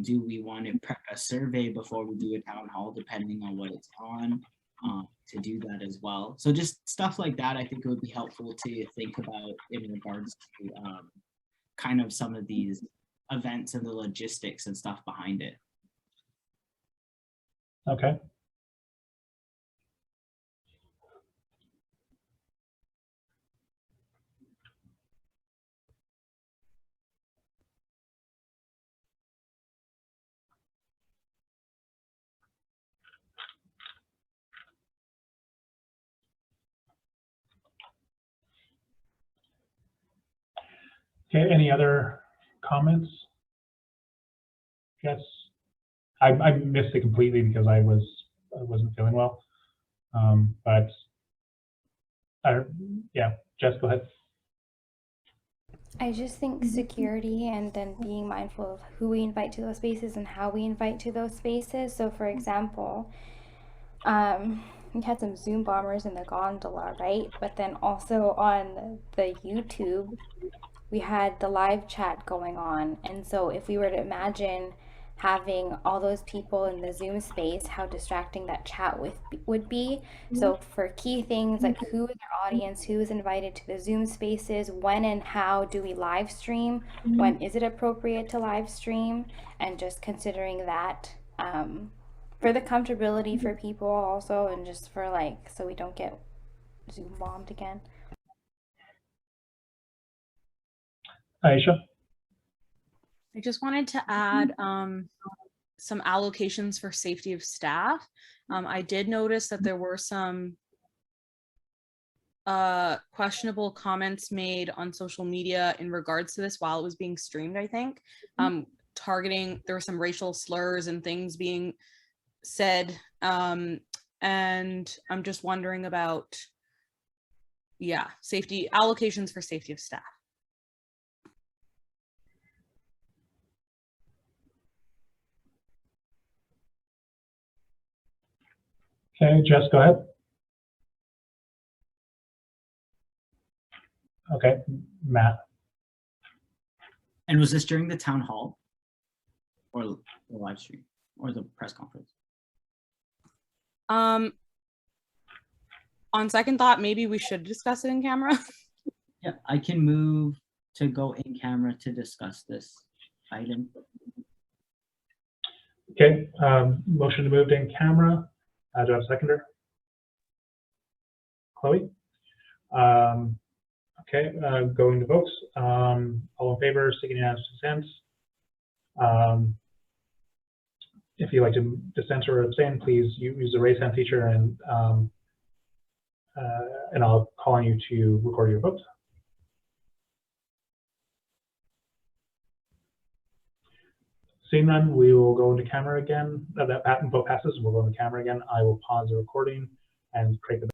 Do we want to prep a survey before we do a town hall, depending on what it's on? To do that as well. So just stuff like that, I think it would be helpful to think about in regards to kind of some of these events and the logistics and stuff behind it. Okay. Okay, any other comments? Yes, I missed it completely because I wasn't feeling well. But yeah, Jess, go ahead. I just think security and then being mindful of who we invite to those spaces and how we invite to those spaces. So for example, we had some Zoom bombers in the gondola, right? But then also on the YouTube, we had the live chat going on. And so if we were to imagine having all those people in the Zoom space, how distracting that chat would be. So for key things like who is our audience, who is invited to the Zoom spaces, when and how do we live stream, when is it appropriate to live stream, and just considering that for the comfortability for people also, and just for like, so we don't get Zoom bombed again. Aisha? I just wanted to add some allocations for safety of staff. I did notice that there were some questionable comments made on social media in regards to this while it was being streamed, I think. Targeting, there were some racial slurs and things being said. And I'm just wondering about, yeah, safety allocations for safety of staff. Okay, Jess, go ahead. Okay, Matt. And was this during the town hall or the live stream or the press conference? On second thought, maybe we should discuss it in camera. Yeah, I can move to go in camera to discuss this item. Okay, motion to move to in camera. Do I have a seconder? Chloe? Okay, going to votes. All in favor, sticking your hands to dissent. If you'd like to dissent or abstain, please use the raise hand feature, and I'll call on you to record your vote. Seeing none, we will go into camera again. That patent vote passes, we'll go into camera again. I will pause the recording and create the.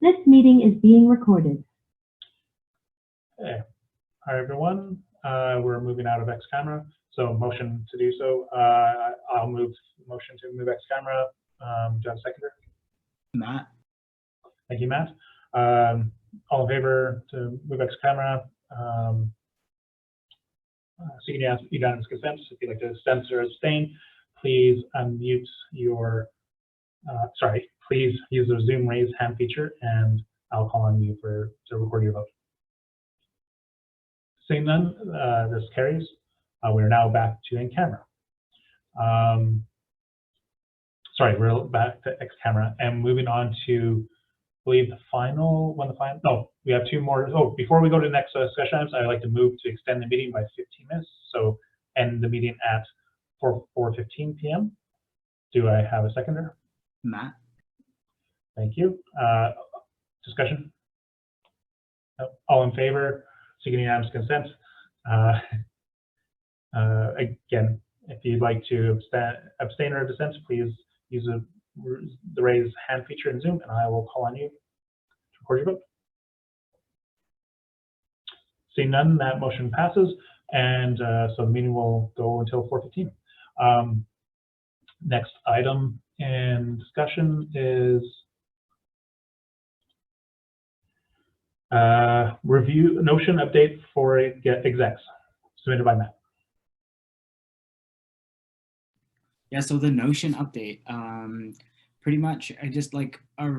This meeting is being recorded. Okay. Hi, everyone. We're moving out of X camera, so motion to do so. I'll move motion to move X camera. Do you have a seconder? Matt. Thank you, Matt. All in favor to move X camera? Seeking unanimous consent. If you'd like to abstain or abstain, please unmute your. Please use the Zoom raise hand feature, and I'll call on you to record your vote. Seeing none, this carries. We are now back to in camera. Sorry, we're back to X camera and moving on to, I believe, we have two more. Oh, before we go to the next session items, I'd like to move to extend the meeting by 15 minutes. So end the meeting at 4:15 p.m. Do I have a seconder? Matt. Thank you. Discussion? No. All in favor? Seeking unanimous consent. Again, if you'd like to abstain or dissent, please use the raise hand feature in Zoom, and I will call on you to record your vote. Seeing none, that motion passes, and so the meeting will go until 4:15. Next item in discussion is review Notion update for execs, submitted by Matt. Yeah, so the Notion update, pretty much I just like a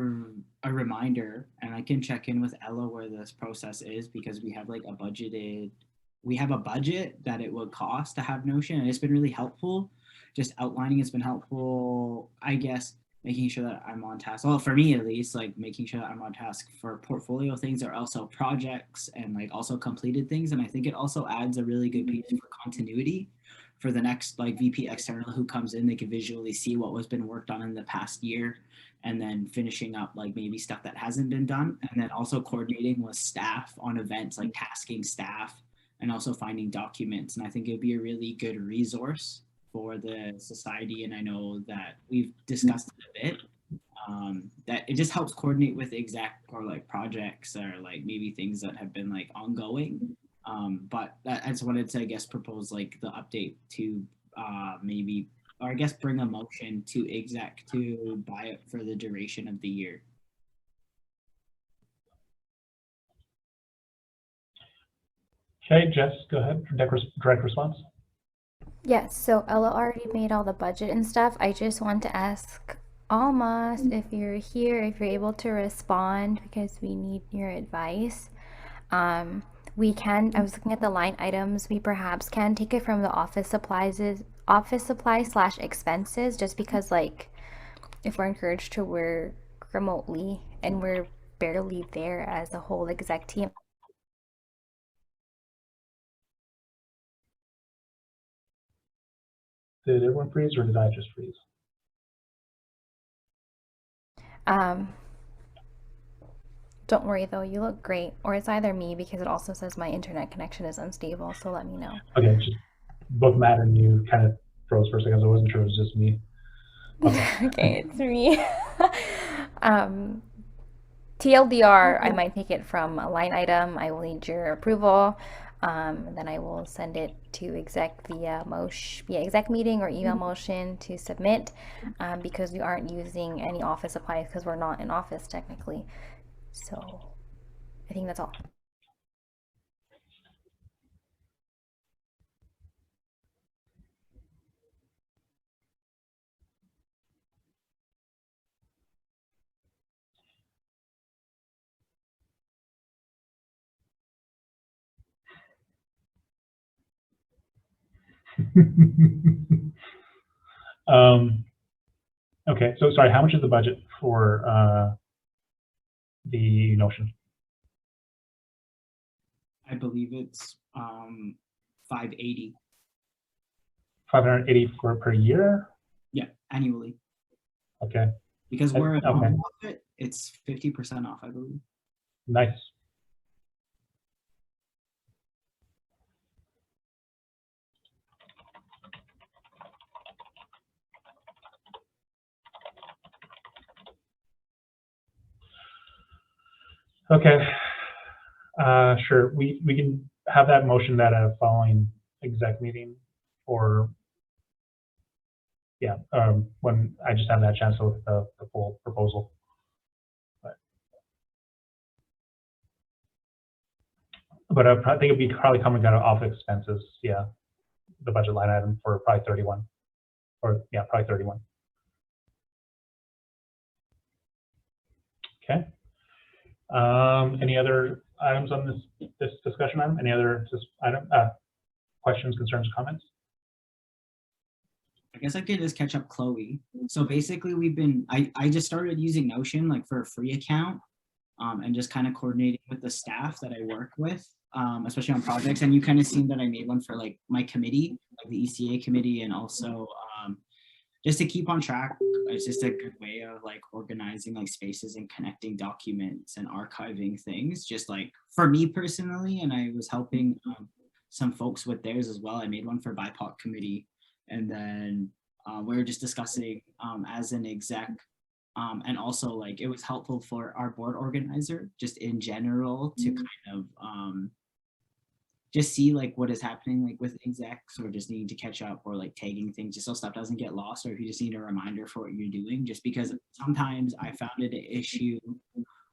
reminder, and I can check in with Ella where this process is, because we have like a budget that it would cost to have Notion, and it's been really helpful. Just outlining it's been helpful, I guess, making sure that I'm on task. Well, for me at least, like making sure that I'm on task for portfolio things or also projects and like also completed things. And I think it also adds a really good piece for continuity for the next like VP external who comes in. They can visually see what was been worked on in the past year, and then finishing up like maybe stuff that hasn't been done, and then also coordinating with staff on events, like tasking staff and also finding documents. And I think it'd be a really good resource for the society, and I know that we've discussed it a bit, that it just helps coordinate with exec or like projects or like maybe things that have been like ongoing. But I just wanted to, I guess, propose like the update to maybe, or I guess bring a motion to exec to buy it for the duration of the year. Okay, Jess, go ahead. Direct response. Yes, so Ella already made all the budget and stuff. I just want to ask Almas if you're here, if you're able to respond, because we need your advice. I was looking at the line items. We perhaps can take it from the office supplies / expenses, just because like if we're encouraged to work remotely and we're barely there as a whole exec team. Did everyone freeze, or did I just freeze? Don't worry though, you look great. Or it's either me, because it also says my internet connection is unstable, so let me know. Okay, just both Matt and you kind of froze for a second, so I wasn't sure it was just me. Okay, okay, it's me. TLDR, I might take it from a line item. I will need your approval. Then I will send it to exec via exec meeting or email motion to submit, because we aren't using any office supplies because we're not in office technically. So I think that's all. Okay, so sorry, how much is the budget for the Notion? I believe it's 580. 580 per year? Yeah, annually. Okay. Because we're a okay. nonprofit, it's 50% off, I believe. Nice. Okay, sure. We can have that motion at a following exec meeting, or yeah, when I just have that chance to look at the full proposal. But I think it'd be probably coming out of office expenses. Yeah, the budget line item for probably 31, or yeah, probably 31. Okay. Any other items on this discussion item? Any other questions, concerns, comments? I guess I could just catch up Chloe. So basically I just started using Notion like for a free account, and just kind of coordinating with the staff that I work with, especially on projects. And you kind of seen that I made one for like my committee, like the ECA committee, and also just to keep on track. It's just a good way of like organizing like spaces and connecting documents and archiving things, just like for me personally. And I was helping some folks with theirs as well. I made one for BIPOC committee, and then we were just discussing as an exec, and also like it was helpful for our board organizer just in general to kind of just see like what is happening like with execs, or just needing to catch up, or like tagging things just so stuff doesn't get lost, or if you just need a reminder for what you're doing, just because sometimes I found it an issue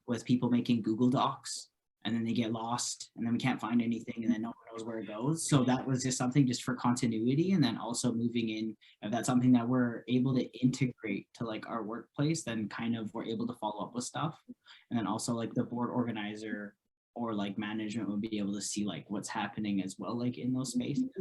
with people making Google Docs and then they get lost and then we can't find anything and then no one knows where it goes. So that was just something just for continuity. And then also moving in, if that's something that we're able to integrate to like our workplace, then kind of we're able to follow up with stuff. And then also like the board organizer or like management would be able to see like what's happening as well, like in those spaces.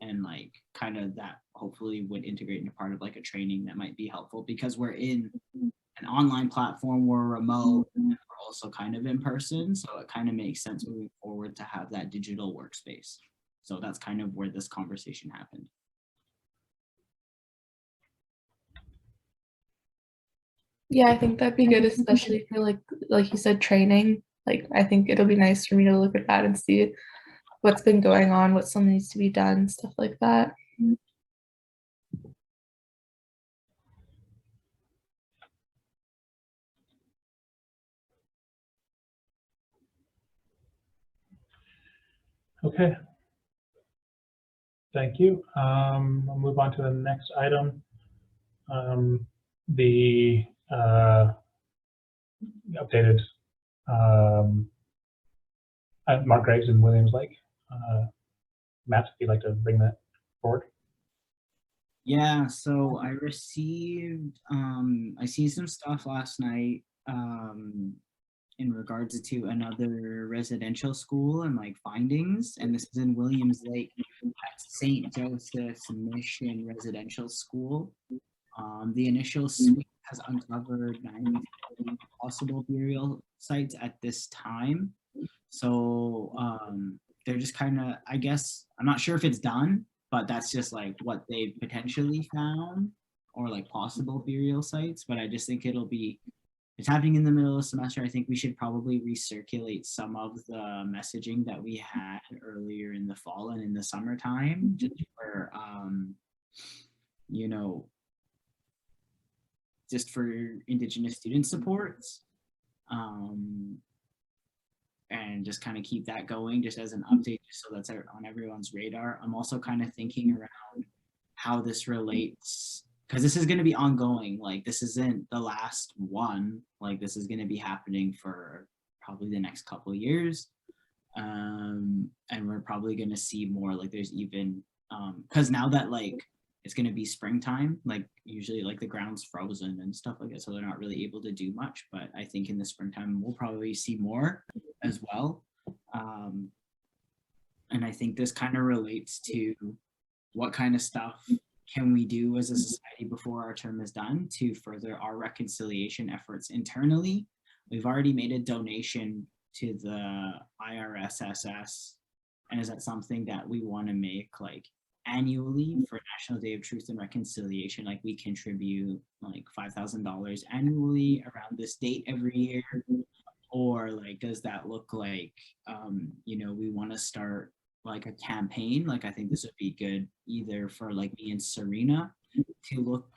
And like kind of that hopefully would integrate into part of like a training that might be helpful, because we're in an online platform, we're remote, and we're also kind of in person. So it kind of makes sense moving forward to have that digital workspace. So that's kind of where this conversation happened. Yeah, I think that'd be good, especially for like you said, training. Like I think it'll be nice for me to look at that and see what's been going on, what still needs to be done, stuff like that. Okay. Thank you. I'll move on to the next item. The updated Mark Graves and Williams Lake. Matt, if you'd like to bring that forward. Yeah, so I received, I seen some stuff last night in regards to another residential school and like findings, and this is in Williams Lake at St. Joseph's Mission Residential School. The initial sweep has uncovered 90 possible burial sites at this time. So they're just kind of, I guess, I'm not sure if it's done, but that's just like what they potentially found, or like possible burial sites. But I just think it's happening in the middle of the semester. I think we should probably recirculate some of the messaging that we had earlier in the fall and in the summertime, just for, you know, just for Indigenous student supports. And just kind of keep that going just as an update, just so that's on everyone's radar. I'm also kind of thinking around how this relates, because this is going to be ongoing. Like this isn't the last one. Like this is going to be happening for probably the next couple of years. And we're probably going to see more. Like there's even, because now that like it's going to be springtime, like usually like the ground's frozen and stuff like that, so they're not really able to do much. But I think in the springtime we'll probably see more as well. And I think this kind of relates to what kind of stuff can we do as a society before our term is done to further our reconciliation efforts internally. We've already made a donation to the IRSSS, and is that something that we want to make like annually for National Day of Truth and Reconciliation? Like we contribute like $5,000 annually around this date every year, or like does that look like you know, we want to start like a campaign? Like I think this would be good either for like me and Serena to look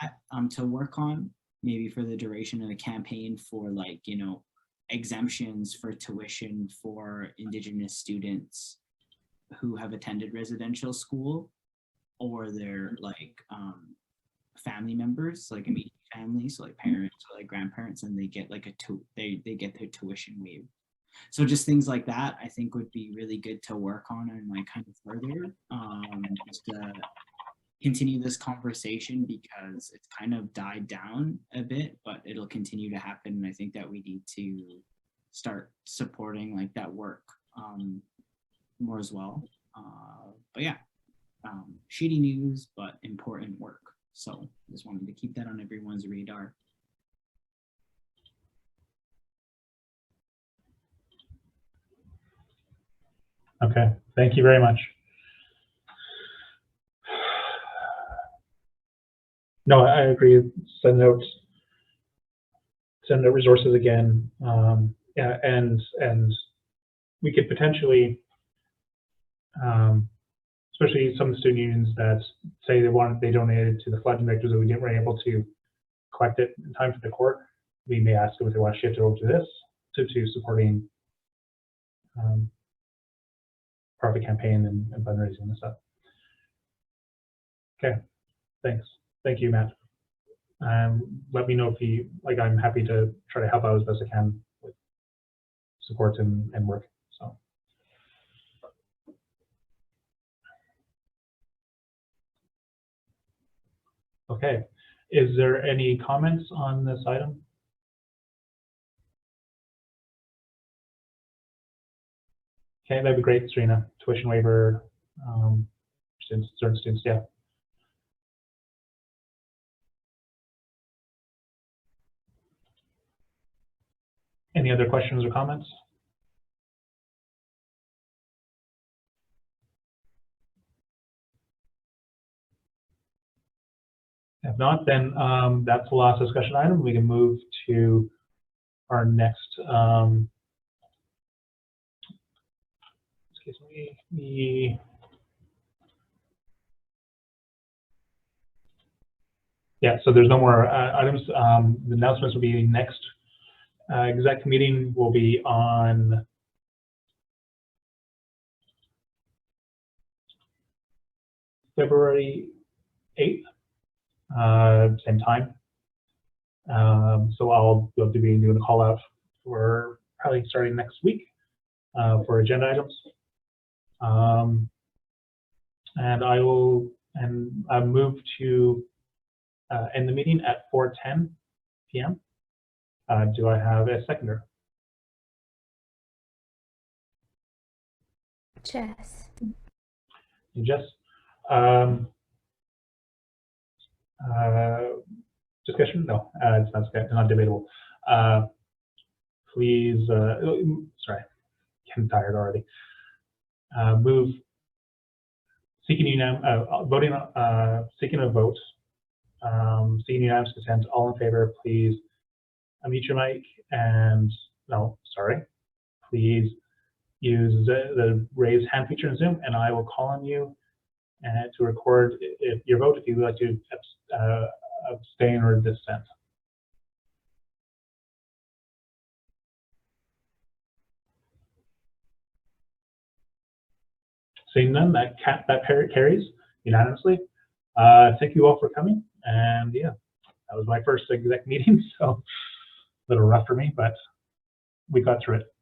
at to work on, maybe for the duration of the campaign, for like, you know, exemptions for tuition for Indigenous students who have attended residential school, or their like family members, like immediate families, so like parents or like grandparents, and they get like they get their tuition waived. So just things like that, I think would be really good to work on and like kind of further, just to continue this conversation, because it's kind of died down a bit, but it'll continue to happen. And I think that we need to start supporting like that work more as well. But yeah, shitty news, but important work. So just wanted to keep that on everyone's radar. Okay, thank you very much. No, I agree. Send out resources again, yeah, and we could potentially, especially some of the student unions that say they donated to the flooding victims and we weren't able to collect it in time for the court. We may ask them if they want to shift it over to this, to supporting part of the campaign and fundraising and stuff. Okay, thanks. Thank you, Matt. Let me know if you like. I'm happy to try to help out as best I can with support and work. So. Okay, is there any comments on this item? Okay, that'd be great, Serena. Tuition waiver, certain students, yeah. Any other questions or comments? If not, then that's the last discussion item. We can move to our next. Excuse me. Yeah. So there's no more items. The announcements will be next. Exec meeting will be on February 8th, same time. So I'll be doing a call out for probably starting next week for agenda items. And I will move to end the meeting at 4:10 p.m. Do I have a seconder? Jess. Jess. Discussion? No, it's not debatable. Please, sorry, I'm tired already. Move seeking voting, seeking a vote, seeking unanimous consent. All in favor, please unmute your mic and please use the raise hand feature in Zoom, and I will call on you to record your vote if you would like to abstain or dissent. Seeing none, that carries unanimously. Thank you all for coming, and yeah, that was my first exec meeting, so a little rough for me, but we got through it.